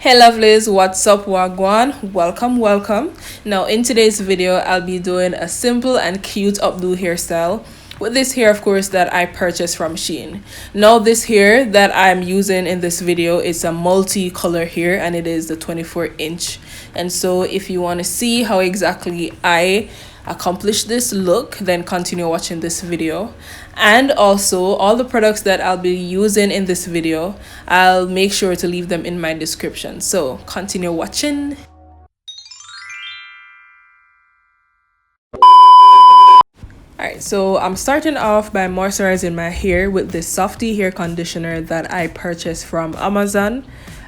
Hey lovelies, what's up wagwan? Welcome. Now in today's video I'll be doing a simple and cute updo hairstyle with this hair, of course, that I purchased from Shein. Now this hair that I'm using in this video is a multi-color hair and it is the 24-inch. And so if you want to see how exactly I accomplish this look, then continue watching this video. And also all the products that I'll be using in this video, I'll make sure to leave them in my description, so continue watching. Alright, so I'm starting off by moisturizing my hair with this Softee hair conditioner that I purchased from Amazon.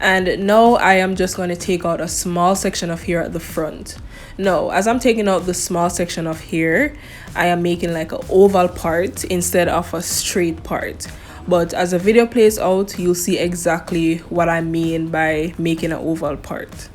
And now I am just going to take out a small section of hair at the front. Now, as I'm taking out the small section of hair, I am making like an oval part instead of a straight part. But as the video plays out, you'll see exactly what I mean by making an oval part.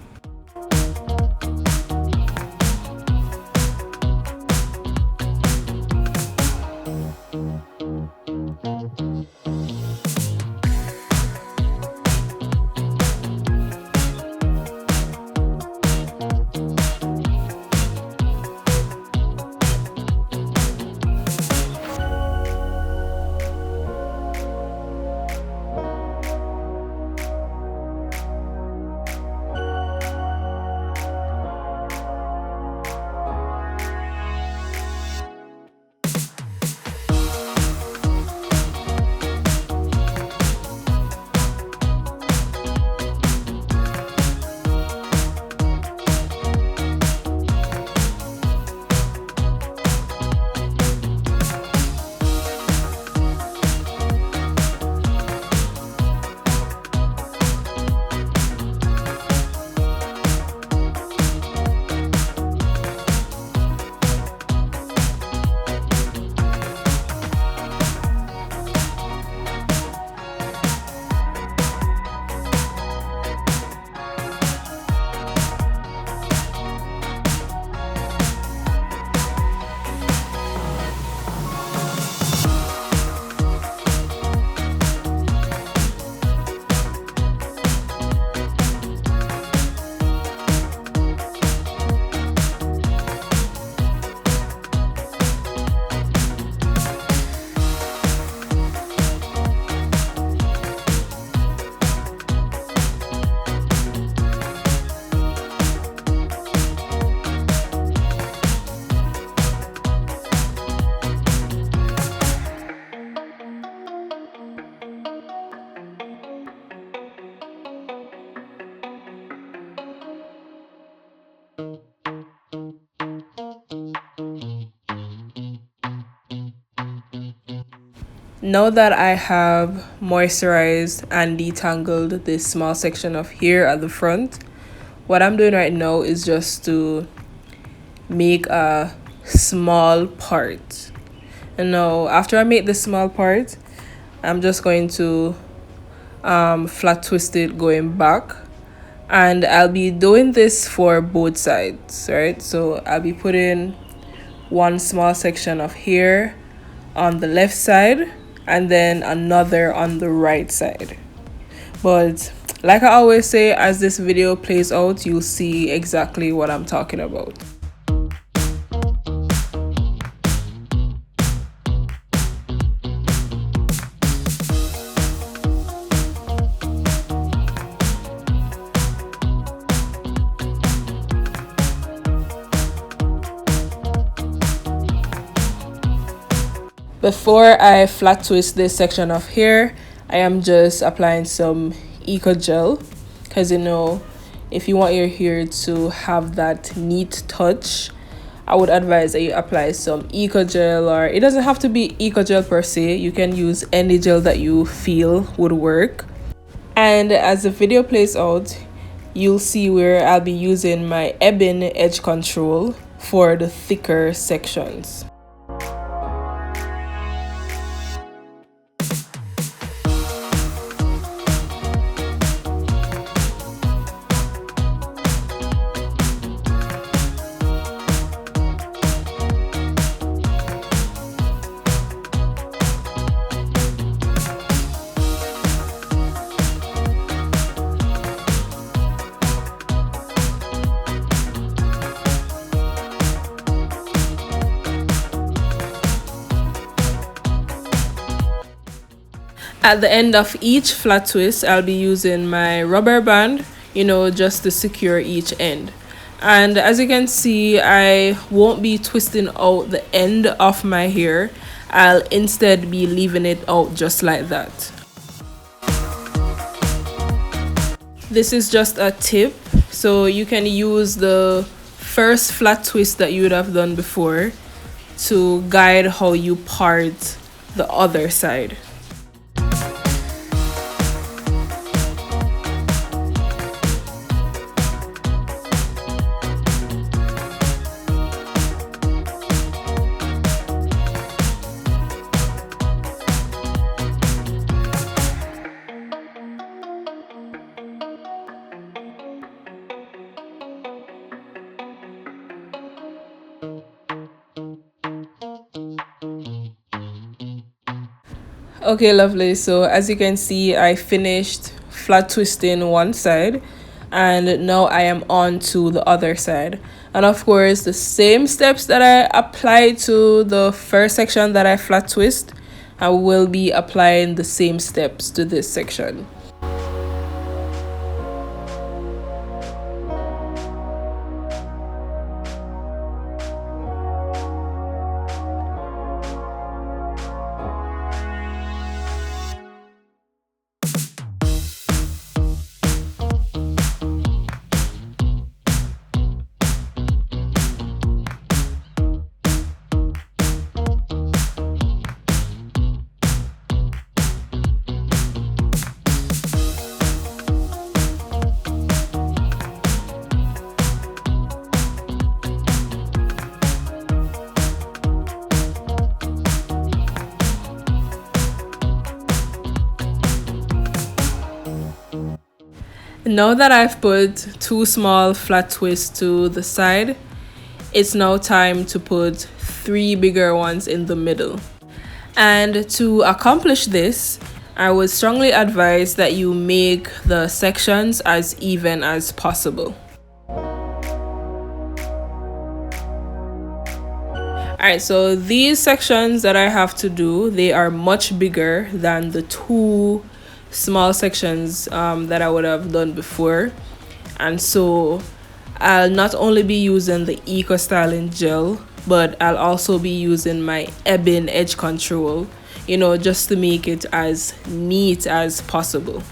Now that I have moisturized and detangled this small section of hair at the front, what I'm doing right now is just to make a small part. And now after I make the small part, I'm just going to flat twist it going back. And I'll be doing this for both sides, right? So I'll be putting one small section of hair on the left side and then another on the right side. But like I always say, as this video plays out, you'll see exactly what I'm talking about. Before I flat twist this section of hair, I am just applying some Eco Gel, because you know, if you want your hair to have that neat touch, I would advise that you apply some Eco Gel, or it doesn't have to be Eco Gel per se. You can use any gel that you feel would work. And as the video plays out, you'll see where I'll be using my Ebin Edge Control for the thicker sections. At the end of each flat twist, I'll be using my rubber band, just to secure each end. And as you can see, I won't be twisting out the end of my hair. I'll instead be leaving it out just like that. This is just a tip, so you can use the first flat twist that you would have done before to guide how you part the other side. Okay, lovely. So as you can see, I finished flat twisting one side and now I am on to the other side. And of course, the same steps that I applied to the first section that I flat twist, I will be applying the same steps to this section. Now that I've put 2 small flat twists to the side, it's now time to put 3 bigger ones in the middle. And to accomplish this, I would strongly advise that you make the sections as even as possible. Alright, so these sections that I have to do, they are much bigger than the 2 small sections that I would have done before. And so I'll not only be using the Eco Styling Gel, but I'll also be using my Ebin Edge Control, just to make it as neat as possible.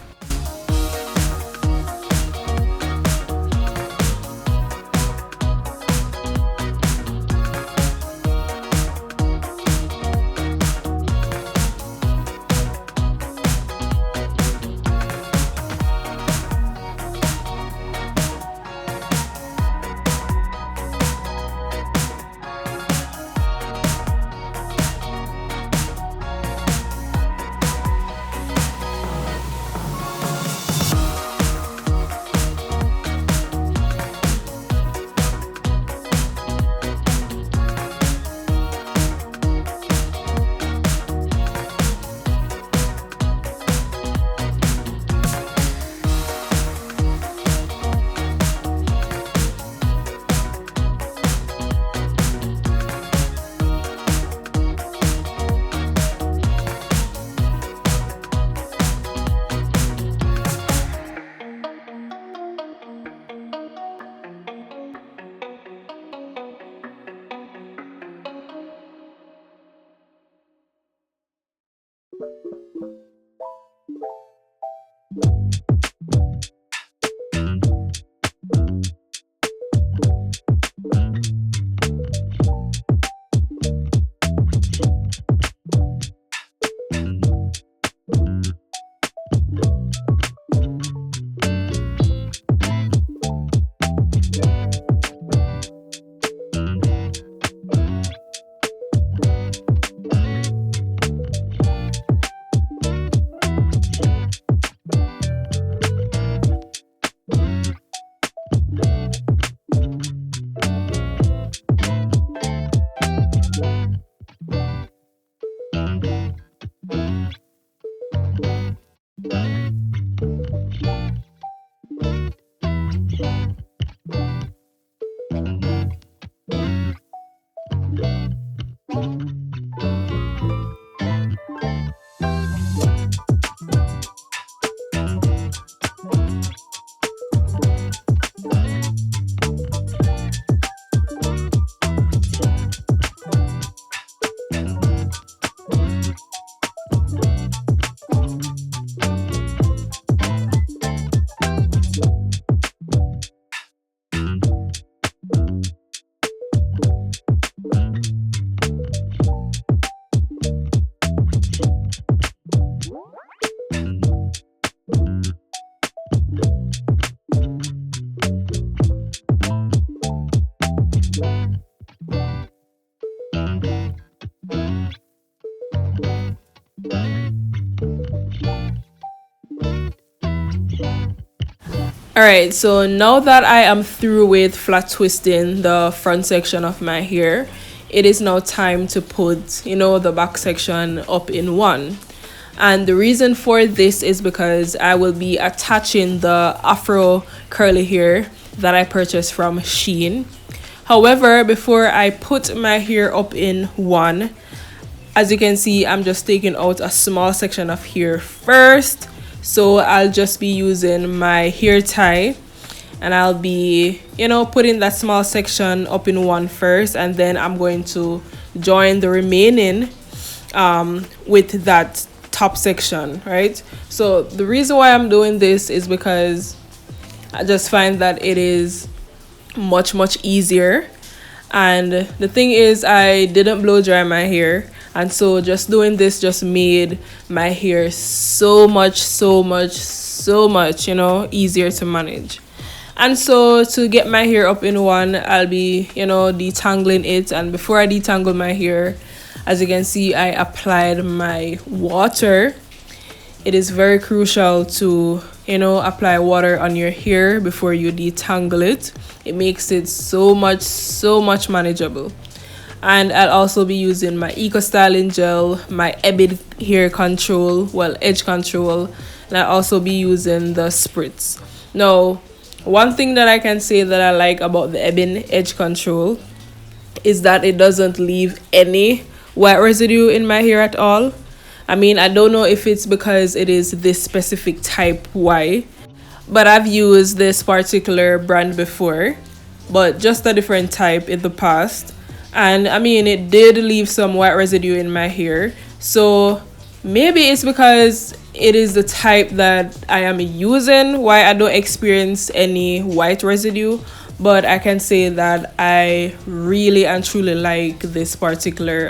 Alright, so now that I am through with flat twisting the front section of my hair, it is now time to put, the back section up in one. And the reason for this is because I will be attaching the Afro Curly hair that I purchased from Shein. However, before I put my hair up in one, as you can see, I'm just taking out a small section of hair first. So I'll just be using my hair tie, and I'll be, putting that small section up in one first, and then I'm going to join the remaining with that top section, right? So the reason why I'm doing this is because I just find that it is much easier. And the thing is, I didn't blow dry my hair, and so just doing this just made my hair so much easier to manage. And so to get my hair up in one, I'll be detangling it. And before I detangle my hair, as you can see, I applied my water. It is very crucial to apply water on your hair before you detangle it. It makes it so much manageable. And I'll also be using my Eco Styling Gel, my Ebin Hair Control, edge control, and I'll also be using the Spritz. Now, one thing that I can say that I like about the Ebin Edge Control is that it doesn't leave any white residue in my hair at all. I mean, I don't know if it's because it is this specific type Y, but I've used this particular brand before, but just a different type in the past. And I mean, it did leave some white residue in my hair. So maybe it's because it is the type that I am using why I don't experience any white residue. But I can say that I really and truly like this particular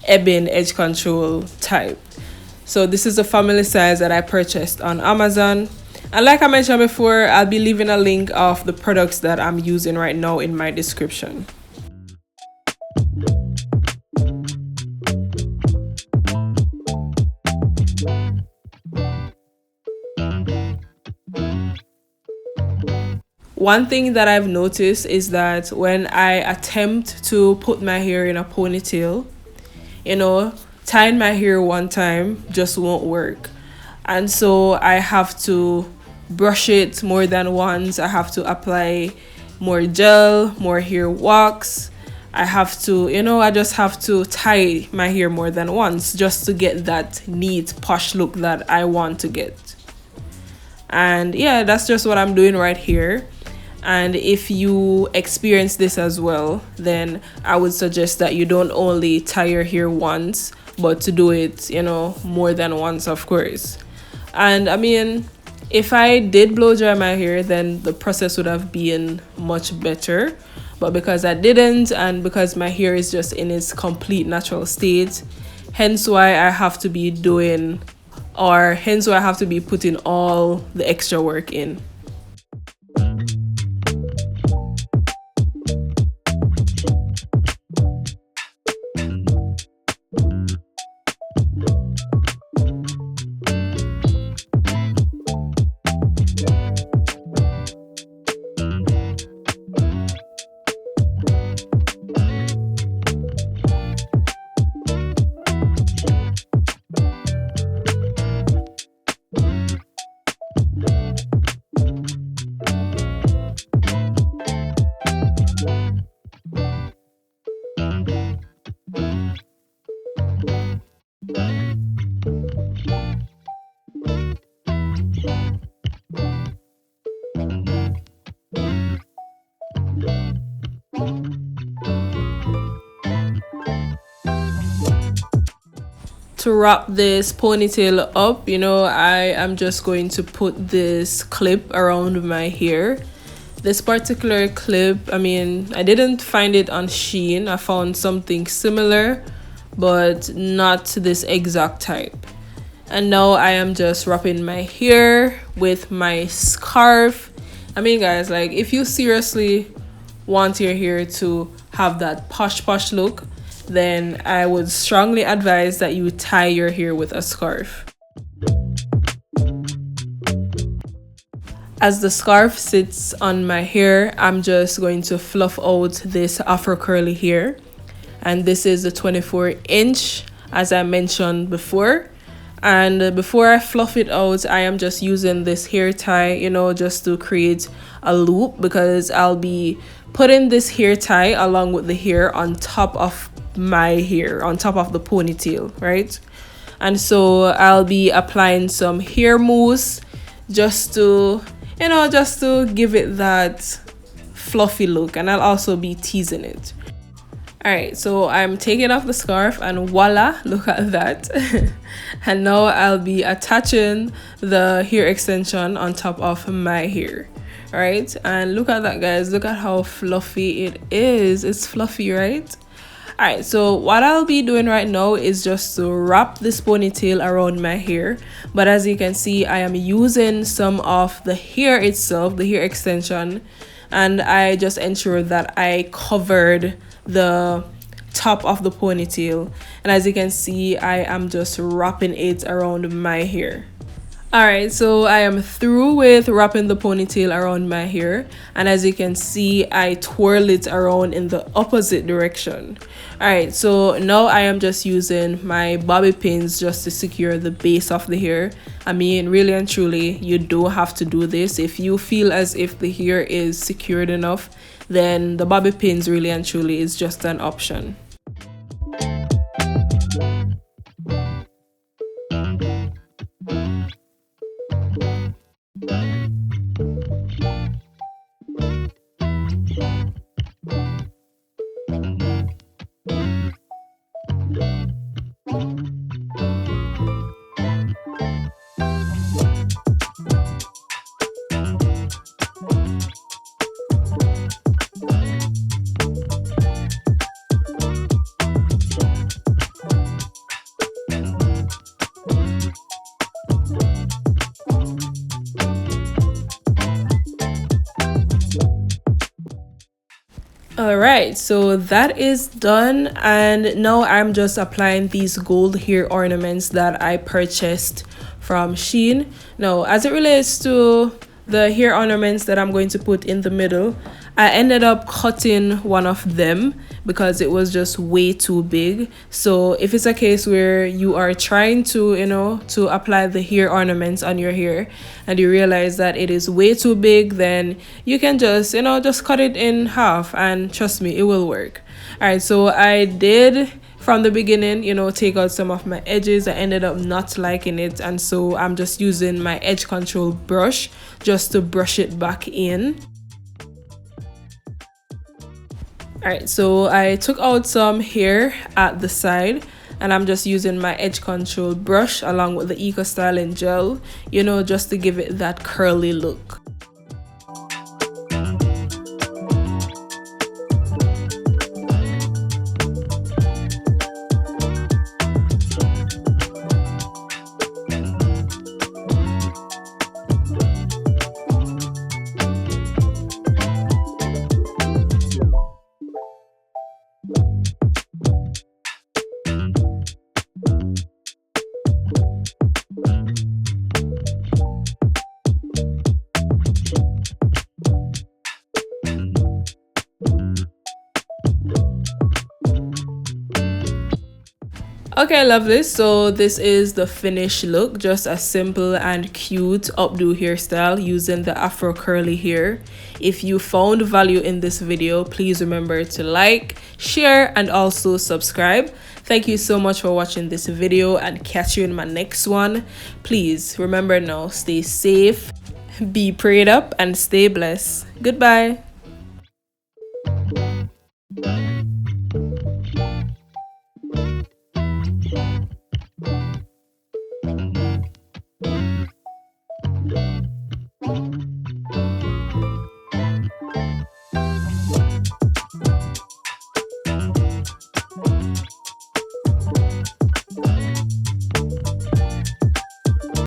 Ebin Edge Control type. So this is a family size that I purchased on Amazon. And like I mentioned before, I'll be leaving a link of the products that I'm using right now in my description. One thing that I've noticed is that when I attempt to put my hair in a ponytail, tying my hair one time just won't work. And so I have to brush it more than once. I have to apply more gel, more hair wax. I have to, I just have to tie my hair more than once just to get that neat, posh look that I want to get. And yeah, that's just what I'm doing right here. And if you experience this as well, then I would suggest that you don't only tie your hair once, but to do it, more than once, of course. And I mean, if I did blow dry my hair, then the process would have been much better. But because I didn't, and because my hair is just in its complete natural state, hence why I have to be putting all the extra work in. To wrap this ponytail up, I am just going to put this clip around my hair. This particular clip, I mean, I didn't find it on Shein. I found something similar, but not this exact type. And now I am just wrapping my hair with my scarf. I mean, guys, like, if you seriously want your hair to have that posh look, then I would strongly advise that you tie your hair with a scarf. As the scarf sits on my hair, I'm just going to fluff out this Afro Curly hair. And this is the 24-inch, as I mentioned before. And before I fluff it out, I am just using this hair tie, you know, just to create a loop, because I'll be putting this hair tie along with the hair on top of my hair, on top of the ponytail, right? And so I'll be applying some hair mousse just to, you know, just to give it that fluffy look, and I'll also be teasing it. All right, so I'm taking off the scarf and voila, look at that. And now I'll be attaching the hair extension on top of my hair. All right, and look at that, guys. Look at how fluffy it is. It's fluffy, right? All right, so what I'll be doing right now is just to wrap this ponytail around my hair. But as you can see, I am using some of the hair itself, the hair extension, and I just ensured that I covered the top of the ponytail. And as you can see, I am just wrapping it around my hair. Alright, so I am through with wrapping the ponytail around my hair, and as you can see, I twirl it around in the opposite direction. Alright, so now I am just using my bobby pins just to secure the base of the hair. I mean, really and truly, you don't have to do this. If you feel as if the hair is secured enough, then the bobby pins really and truly is just an option. Alright, so that is done, and now I'm just applying these gold hair ornaments that I purchased from Shein. Now, as it relates to the hair ornaments that I'm going to put in the middle, I ended up cutting one of them because it was just way too big. So if it's a case where you are trying to, you know, to apply the hair ornaments on your hair and you realize that it is way too big, then you can just, you know, just cut it in half, and trust me, it will work. All right, so I did from the beginning, you know, take out some of my edges. I ended up not liking it, and so I'm just using my edge control brush just to brush it back in. Alright, so I took out some hair at the side, and I'm just using my edge control brush along with the Eco Styling gel, you know, just to give it that curly look. Okay, lovely. So this is the finished look, just a simple and cute updo hairstyle using the Afro Curly hair. If you found value in this video, please remember to like, share, and also subscribe. Thank you so much for watching this video, and catch you in my next one. Please remember now, stay safe, be prayed up, and stay blessed. Goodbye.